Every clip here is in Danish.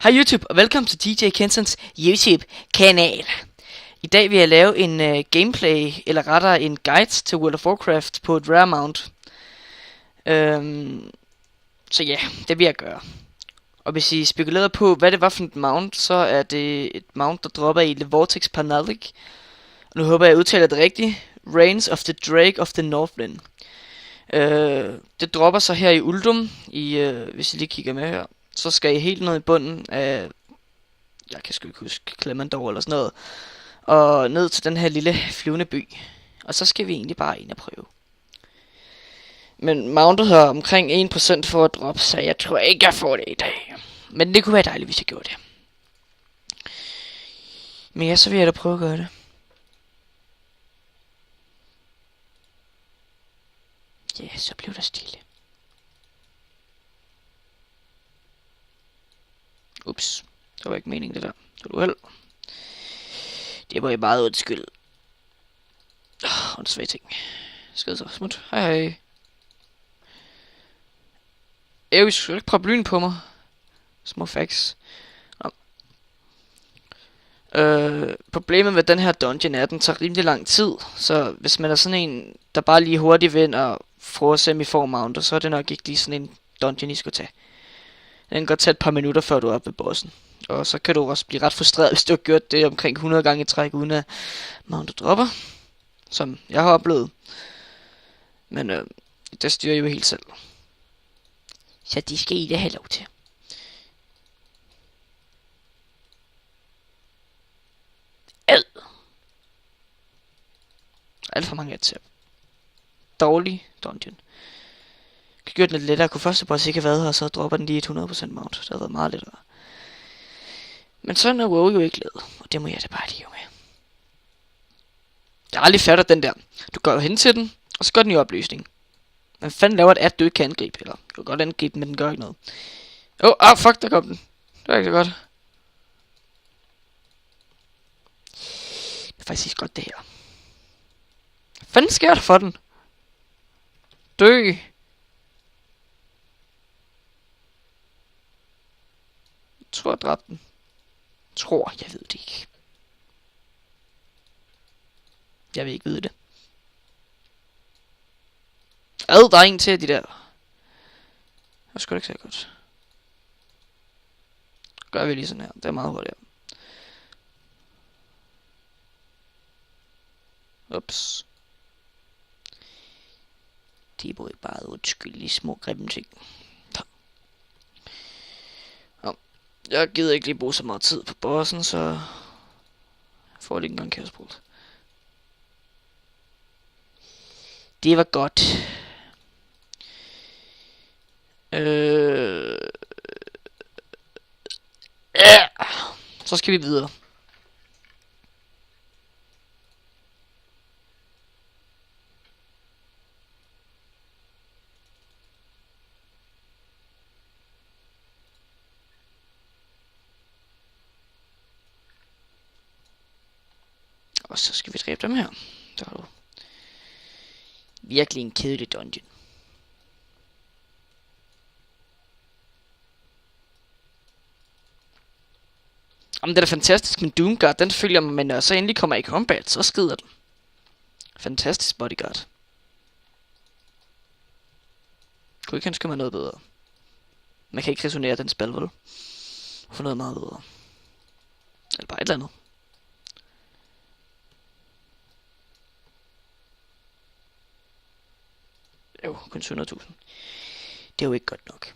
Hej YouTube, og velkommen til DJ Kensons YouTube-kanal. I dag vil jeg lave en gameplay, eller rettere en guide til World of Warcraft på et rare mount. Så ja, det vil jeg gøre. Og hvis I spekulerer på, hvad det var for et mount, så er det et mount, der dropper i The Vortex Panalic. Og nu håber jeg udtaler det rigtigt. Reigns of the Drake of the Northland. Det dropper så her i Uldum, hvis I lige kigger med her. Så skal I helt ned i bunden af, jeg kan sgu ikke huske, Clemendor eller sådan noget, og ned til den her lille flyvende by. Og så skal vi egentlig bare ind og prøve. Men mountet har omkring 1% for at droppe, så jeg tror ikke, jeg får det i dag. Men det kunne være dejligt, hvis jeg gjorde det. Men ja, så vil jeg da prøve at gøre det. Ja, så blev der stille. Ups, det var ikke meningen det der. Det var uheld. Det var jo meget undskyld. Åndssvage ting. Skid så, smut. Hej hej. Jeg skulle ikke prøve lyn på mig. Små facts. Problemet med den her dungeon er, at den tager rimelig lang tid. Så hvis man er sådan en, der bare lige hurtigt vil og får semi-formounter, så er det nok ikke lige sådan en dungeon, I skal tage. Den kan godt tage et par minutter, før du er oppe ved bossen. Og så kan du også blive ret frustreret, hvis du har gjort det omkring 100 gange i træk, uden at mountet dropper. Som jeg har oplevet. Men det styrer jo helt selv. Så de skal I da have lov til. Ad! Alt for mange til. Dårlig dungeon. Jeg gjorde den lidt lettere. Jeg kunne først bare ikke have været her, og så dropper den lige et 100% mount. Det havde været meget lettere. Men sådan er WoW jo ikke lavet, og det må jeg da bare leve med. Jeg har aldrig fattet den der. Du går jo hen til den, og så går den i opløsning. Men fanden laver det, at du ikke kan angribe, eller du kan godt angribe den, men den gør ikke noget. Fuck, der kom den. Det var ikke så godt. Det er faktisk godt det her. Hvad fanden sker der for den? Dø. Jeg tror, jeg dræbte den. Jeg ved det ikke. Jeg vil ikke vide det. Der er en til af de der. Jeg skulle ikke så godt. Gør vi lige sådan her. Det er meget hurtigt. Ups. Det er bare undskyldige små grimme ting. Jeg gider ikke lige bruge så meget tid på bossen, så jeg får lige en gang kæresbrud. Det var godt. Så skal vi videre. Og så skal vi dræbe dem her. Der har du virkelig en kedelig dungeon. Jamen det er da fantastisk med Doomguard. Den følger mig, men når så endelig kommer i combat, så skrider den. Fantastisk bodyguard. Kunne ikke ønske mig noget bedre. Man kan ikke resonere den spil, vel? For noget meget bedre. Eller bare et eller andet. Jo, kun 700.000. Det er jo ikke godt nok.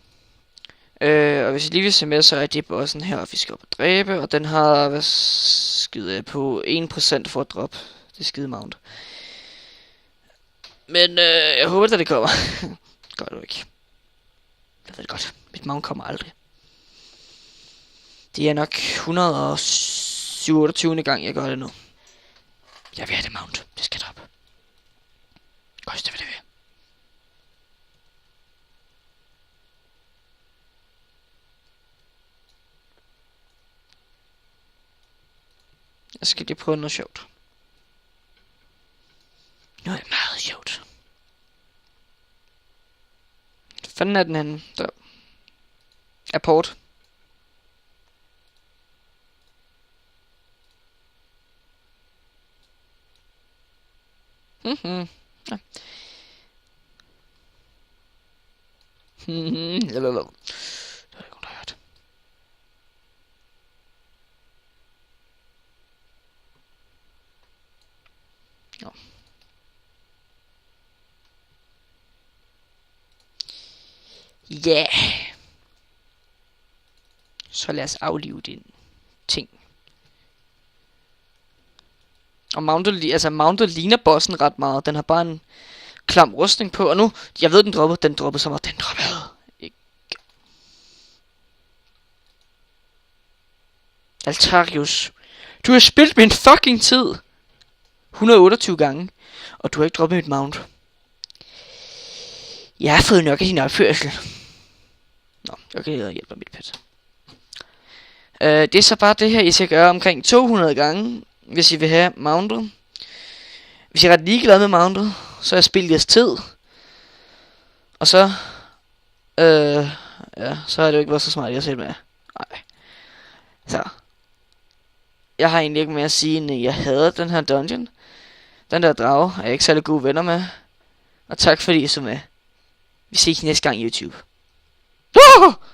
Og hvis I lige vil se med, så er det bossen her, vi skal op og dræbe. Og den har, hvad skider jeg på, 1% for at droppe det skide mount. Men jeg håber, at det kommer. Gør det jo ikke. Jeg ved det godt. Mit mount kommer aldrig. Det er nok 127. gang, jeg gør det nu. Jeg vil have det mount. Det skal droppe. Koste hvad det vil. Jeg skal lige prøve noget sjovt. Noget meget sjovt. Fanden er den henne? Der. Apport. Mhm. Ja. Lalalala. Det er ikke nogen, der har hørt. Nå. Ja. Så lad os aflive din ting. Og Mounter ligner bossen ret meget. Den har bare en klam rustning på. Og nu, jeg ved den droppede så meget. Den droppede. Ikke. Altarius. Du har spillet min fucking tid. 128 gange. Og du har ikke droppet mit mount. Jeg har fået nok af din opførsel. Nå, okay, jeg hjælper mit pet. Det er så bare det her, I skal gøre omkring 200 gange, hvis I vil have mountet. Hvis I er ret ligeglad med mountet, så er spillet jeres tid. Og så, ja, så har det jo ikke været så smart, jeg har set med. Nej. Så. Jeg har egentlig ikke mere at sige, end jeg hader den her dungeon. Den der drage er jeg ikke særlig gode venner med. Og tak fordi I så med. Vi ses næste gang YouTube.